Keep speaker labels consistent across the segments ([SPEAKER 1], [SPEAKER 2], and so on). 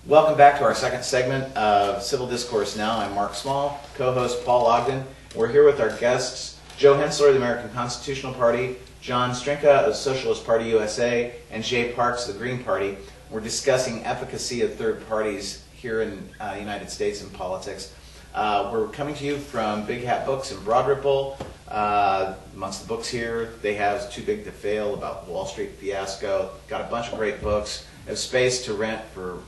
[SPEAKER 1] Welcome back to our second segment of Civil Discourse Now. I'm Mark Small, co-host Paul Ogden. We're here with our guests, Joe Hentzler of the American Constitutional Party, John Strinka of Socialist Party-USA, and Jay Parks of the Green Party. We're discussing efficacy of third parties here in the United States in politics. We're coming to you from Big Hat Books in Broad Ripple. Amongst the books here, they have Too Big to Fail about the Wall Street fiasco. Got a bunch of great books. Have space to rent for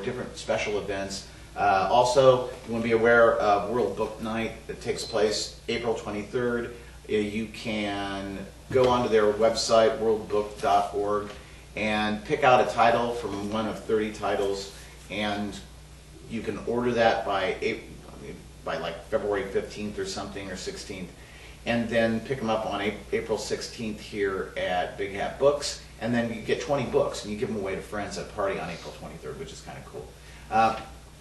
[SPEAKER 1] different special events. Also, you want to be aware of World Book Night that takes place April 23rd. You can go onto their website, worldbook.org, and pick out a title from one of 30 titles, and you can order that by like February 15th or something, or 16th, and then pick them up on April 16th here at Big Hat Books. And then you get 20 books, and you give them away to friends at a party on April 23rd, which is kind of cool.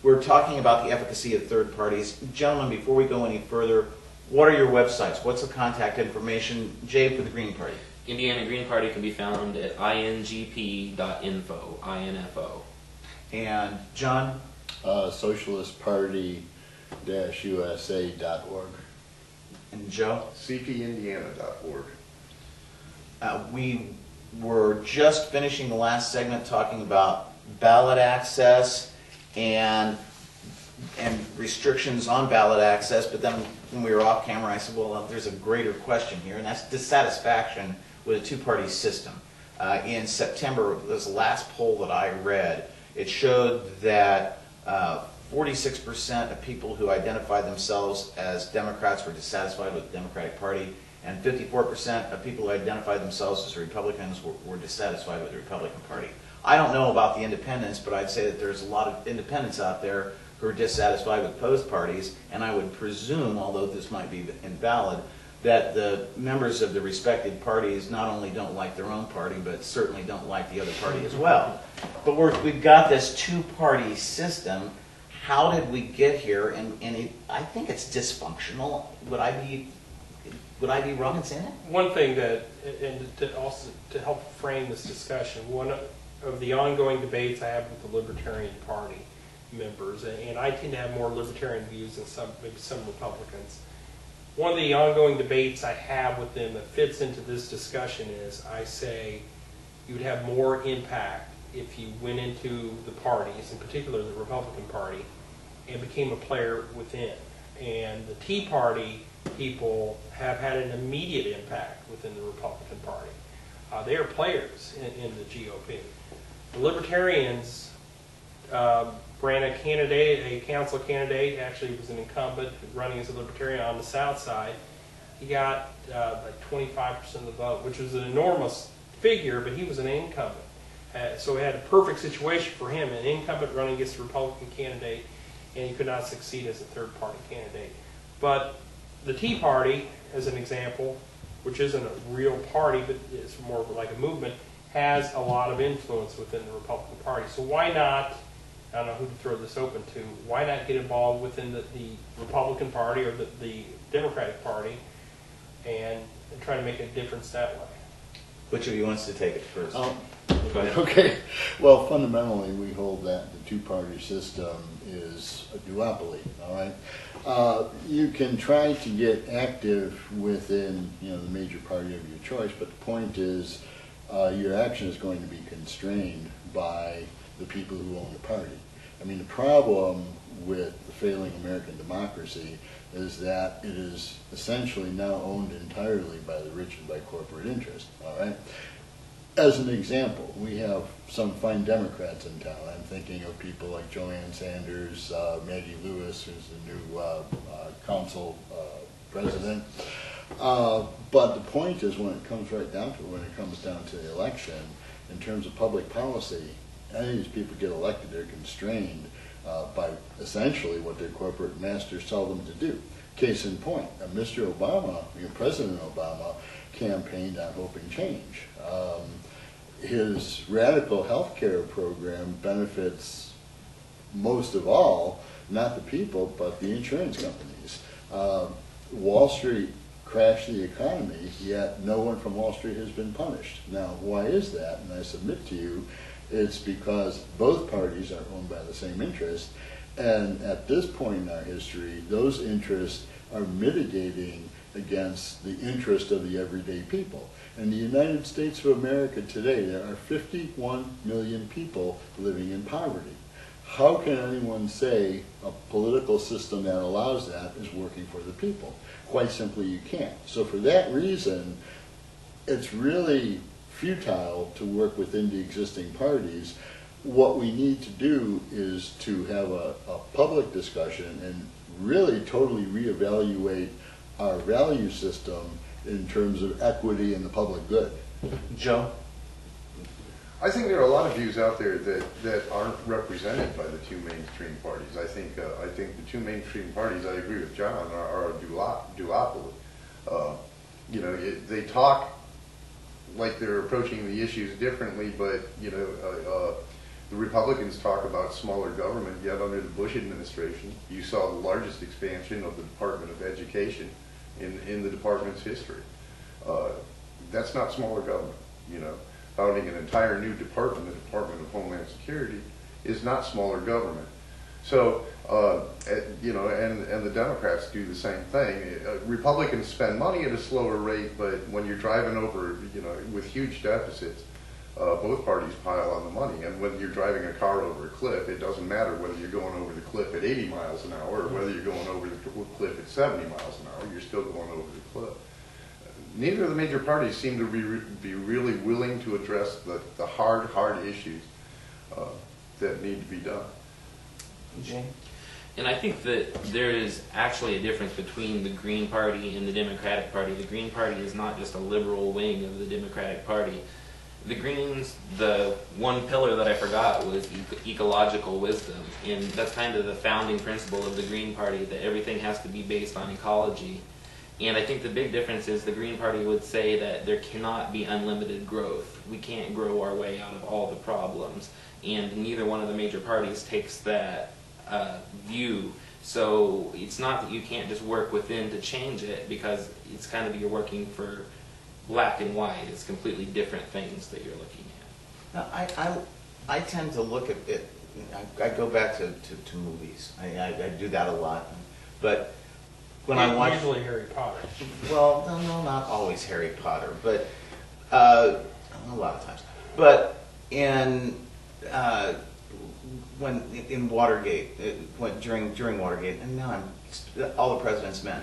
[SPEAKER 1] We're talking about the efficacy of third parties. Gentlemen, before we go any further, what are your websites? What's the contact information? Jay, for the Green Party.
[SPEAKER 2] Indiana Green Party can be found at ingp.info, info.
[SPEAKER 1] And John?
[SPEAKER 3] Socialist Party-USA.org.
[SPEAKER 1] And Joe?
[SPEAKER 4] cpindiana.org.
[SPEAKER 1] We were just finishing the last segment talking about ballot access and restrictions on ballot access, but then when we were off camera I said, well, there's a greater question here, and that's dissatisfaction with a two-party system. In September, this last poll that I read, it showed that 46% of people who identified themselves as Democrats were dissatisfied with the Democratic Party, and 54% of people who identified themselves as Republicans were dissatisfied with the Republican Party. I don't know about the independents, but I'd say that there's a lot of independents out there who are dissatisfied with both parties, and I would presume, although this might be invalid, that the members of the respective parties not only don't like their own party, but certainly don't like the other party as well. But we've got this two-party system. How did we get here? And I think it's dysfunctional. Would I be wrong in saying that?
[SPEAKER 5] One thing that, and to help frame this discussion, one of the ongoing debates I have with the Libertarian Party members, and I tend to have more libertarian views than maybe some Republicans. One of the ongoing debates I have with them that fits into this discussion is, I say you would have more impact if you went into the parties, in particular the Republican Party, and became a player within. And the Tea Party people have had an immediate impact within the Republican Party. They are players in the GOP. The Libertarians ran a candidate, a council candidate, actually was an incumbent running as a Libertarian on the South Side. He got like 25% of the vote, which was an enormous figure, but he was an incumbent. So we had a perfect situation for him, an incumbent running against a Republican candidate, and he could not succeed as a third-party candidate. But the Tea Party, as an example, which isn't a real party, but it's more like a movement, has a lot of influence within the Republican Party. So why not, I don't know who to throw this open to, why not get involved within the Republican Party or the Democratic Party and try to make a difference that way?
[SPEAKER 1] Which of you wants to take it first?
[SPEAKER 3] Okay. Well, fundamentally, we hold that the two-party system is a duopoly. All right. You can try to get active within, the major party of your choice, but the point is, your action is going to be constrained by the people who own the party. I mean, the problem with the failing American democracy is that it is essentially now owned entirely by the rich and by corporate interest. All right. As an example, we have some fine Democrats in town. I'm thinking of people like Joanne Sanders, Maggie Lewis, who's the new council president. But the point is, when it comes right down to it, when it comes down to the election, in terms of public policy, any of these people get elected, they're constrained by essentially what their corporate masters tell them to do. Case in point, Mr. Obama, President Obama, campaigned on Hope and Change. His radical health care program benefits most of all, not the people, but the insurance companies. Wall Street crashed the economy, yet no one from Wall Street has been punished. Now, why is that? And I submit to you It's because both parties are owned by the same interest, and at this point in our history, those interests are mitigating against the interest of the everyday people. In the United States of America today, there are 51 million people living in poverty. How can anyone say a political system that allows that is working for the people? Quite simply, you can't. So for that reason, it's really futile to work within the existing parties. What we need to do is to have a public discussion and really totally reevaluate our value system in terms of equity and the public good.
[SPEAKER 1] Joe?
[SPEAKER 4] I think there are a lot of views out there that aren't represented by the two mainstream parties. I think the two mainstream parties, I agree with John, are a duopoly. You know, they talk like they're approaching the issues differently, but you know, the Republicans talk about smaller government. Yet under the Bush administration, you saw the largest expansion of the Department of Education in the department's history. That's not smaller government, you know. Founding an entire new department, the Department of Homeland Security, is not smaller government. So, you know, and the Democrats do the same thing. Republicans spend money at a slower rate, but when you're driving over, you know, with huge deficits, both parties pile on the money. And when you're driving a car over a cliff, it doesn't matter whether you're going over the cliff at 80 miles an hour or whether you're going over the cliff at 70 miles an hour. You're still going over the cliff. Neither of the major parties seem to be really willing to address the hard issues that need to be done.
[SPEAKER 1] Jane?
[SPEAKER 2] And I think that there is actually a difference between the Green Party and the Democratic Party. The Green Party is not just a liberal wing of the Democratic Party. The Greens, the one pillar that I forgot was ecological wisdom, and that's kind of the founding principle of the Green Party, that everything has to be based on ecology. And I think the big difference is the Green Party would say that there cannot be unlimited growth. We can't grow our way out of all the problems. And neither one of the major parties takes that view. So it's not that you can't just work within to change it, because it's kind of, you're working for black and white. It's completely different things that you're looking at.
[SPEAKER 1] Now, I tend to look at it, I go back to movies. I do that a lot. But when I watch,
[SPEAKER 5] usually Harry Potter.
[SPEAKER 1] well, no, not always Harry Potter, but a lot of times. But in Watergate, during Watergate, and now All the President's Men.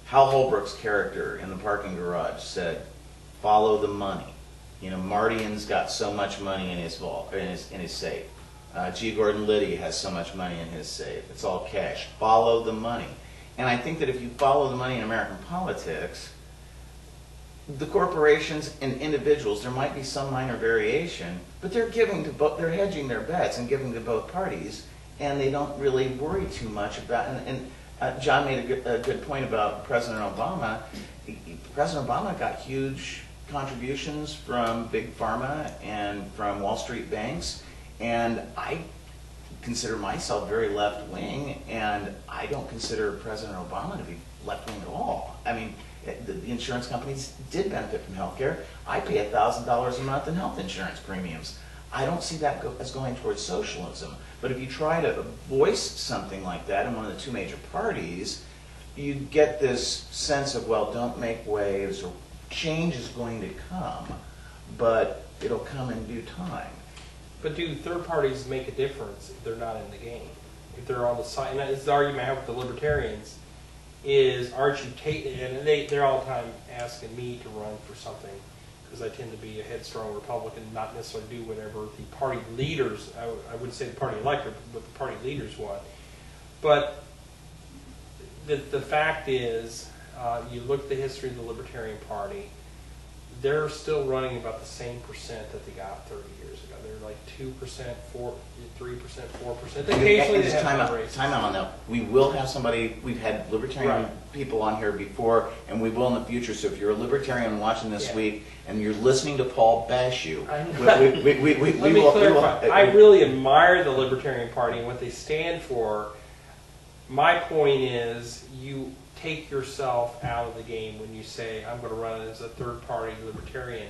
[SPEAKER 1] Hal Holbrook's character in the parking garage said, "Follow the money." You know, Mardian's got so much money in his vault, in his safe. G. Gordon Liddy has so much money in his safe. It's all cash. Follow the money. And I think that if you follow the money in American politics, the corporations and individuals, there might be some minor variation, but they're giving to both, they're hedging their bets and giving to both parties, and they don't really worry too much about. John made a good point about President Obama. President Obama got huge contributions from Big Pharma and from Wall Street banks, and I consider myself very left-wing, and I don't consider President Obama to be left-wing at all. I mean, the insurance companies did benefit from health care. I pay $1,000 a month in health insurance premiums. I don't see that as going towards socialism. But if you try to voice something like that in one of the two major parties, you get this sense of, well, don't make waves, or change is going to come, but it'll come in due time.
[SPEAKER 5] But do third parties make a difference if they're not in the game? If they're on the side, and it's the argument I have with the libertarians, is aren't you taking, and they're all the time asking me to run for something, because I tend to be a headstrong Republican, not necessarily do whatever the party leaders, I wouldn't say the party electorate, but the party leaders want. But the fact is, you look at the history of the Libertarian Party, they're still running about the same percent that they got 30 years ago. They're like 2%, 4%, 3%, 4%. Occasionally they have fundraisers.
[SPEAKER 1] Time out on that. We will have somebody, we've had libertarian people on here before, and we will in the future. So if you're a libertarian watching this week and you're listening to Paul bash you,
[SPEAKER 5] Let me clarify. I really admire the Libertarian Party and what they stand for. My point is, you take yourself out of the game when you say, I'm going to run as a third-party libertarian.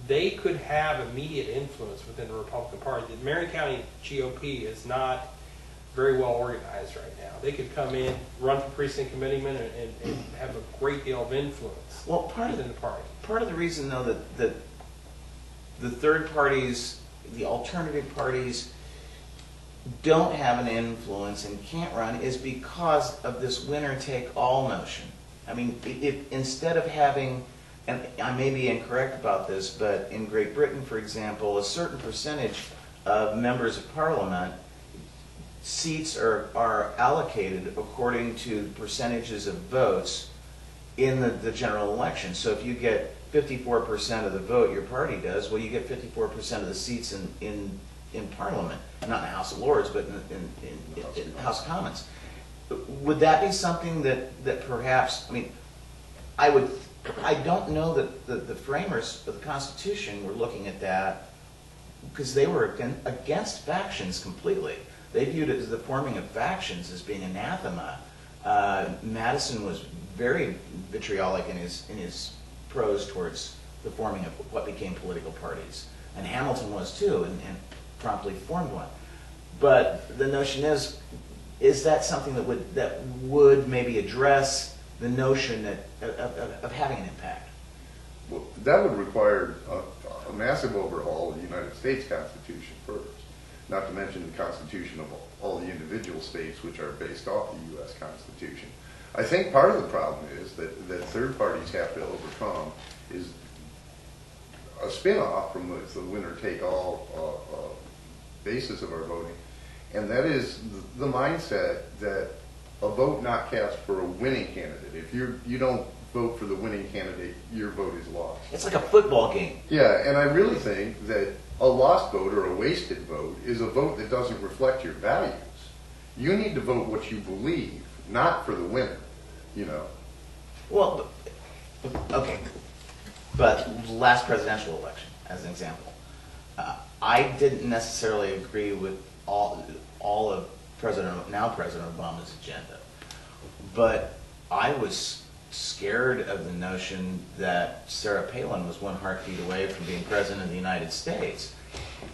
[SPEAKER 5] they could have immediate influence within the Republican Party. The Marion County GOP is not very well organized right now. They could come in, run for precinct committeeman, and have a great deal of influence within the party.
[SPEAKER 1] Part of the reason, though, that the third parties, the alternative parties, don't have an influence and can't run is because of this winner-take-all notion. I mean, if instead of having, and I may be incorrect about this, but in Great Britain, for example, a certain percentage of members of parliament, seats are allocated according to percentages of votes in the general election. So if you get 54% of the vote, your party does, well, you get 54% of the seats in Parliament, not in the House of Lords, but in House of Commons. Would that be something that perhaps, I mean, I don't know that the framers of the Constitution were looking at that because they were against factions completely. They viewed it as the forming of factions as being anathema. Madison was very vitriolic in his prose towards the forming of what became political parties, and Hamilton was too, and promptly formed one. But the notion is that something that would maybe address the notion of having an impact?
[SPEAKER 4] Well, that would require a massive overhaul of the United States Constitution first, not to mention the Constitution of all the individual states which are based off the U.S. Constitution. I think part of the problem is that third parties have to overcome is a spin-off from the winner-take-all basis of our voting, and that is the mindset that a vote not cast for a winning candidate. If you don't vote for the winning candidate, your vote is lost.
[SPEAKER 1] It's like a football game.
[SPEAKER 4] Yeah, and I really think that a lost vote or a wasted vote is a vote that doesn't reflect your values. You need to vote what you believe, not for the winner, you know.
[SPEAKER 1] Well, okay, but last presidential election, as an example, I didn't necessarily agree with all of now President Obama's agenda, but I was scared of the notion that Sarah Palin was one heartbeat away from being president of the United States.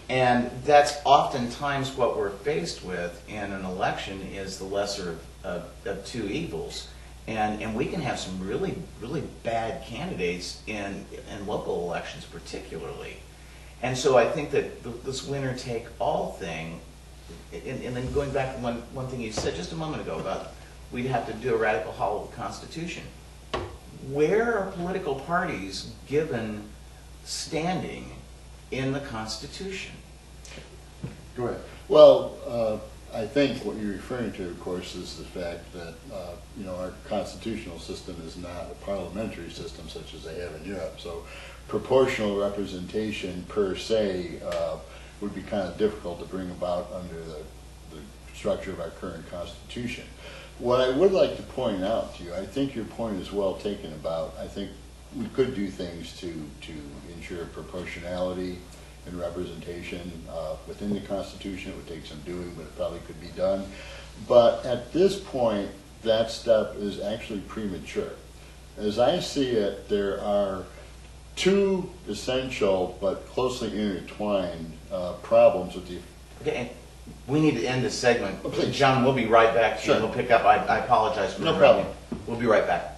[SPEAKER 1] And that's oftentimes what we're faced with in an election is the lesser of two evils. And we can have some really, really bad candidates in local elections particularly. And so I think that this winner-take-all thing, and then going back to one thing you said just a moment ago about we'd have to do a radical haul of the Constitution. Where are political parties given standing in the Constitution?
[SPEAKER 4] Go ahead.
[SPEAKER 3] Well, I think what you're referring to, of course, is the fact that our constitutional system is not a parliamentary system such as they have in Europe. So proportional representation per se would be kind of difficult to bring about under the structure of our current Constitution. What I would like to point out to you, I think your point is well taken about, I think we could do things to ensure proportionality and representation within the Constitution. It would take some doing, but it probably could be done. But at this point, that step is actually premature. As I see it, there are two essential but closely intertwined problems with the...
[SPEAKER 1] Okay, and we need to end this segment.
[SPEAKER 3] Please.
[SPEAKER 1] John, we'll be right back.
[SPEAKER 3] Sure.
[SPEAKER 1] We'll pick up. I apologize for
[SPEAKER 3] No
[SPEAKER 1] interrupting.
[SPEAKER 3] problem.
[SPEAKER 1] We'll be right back.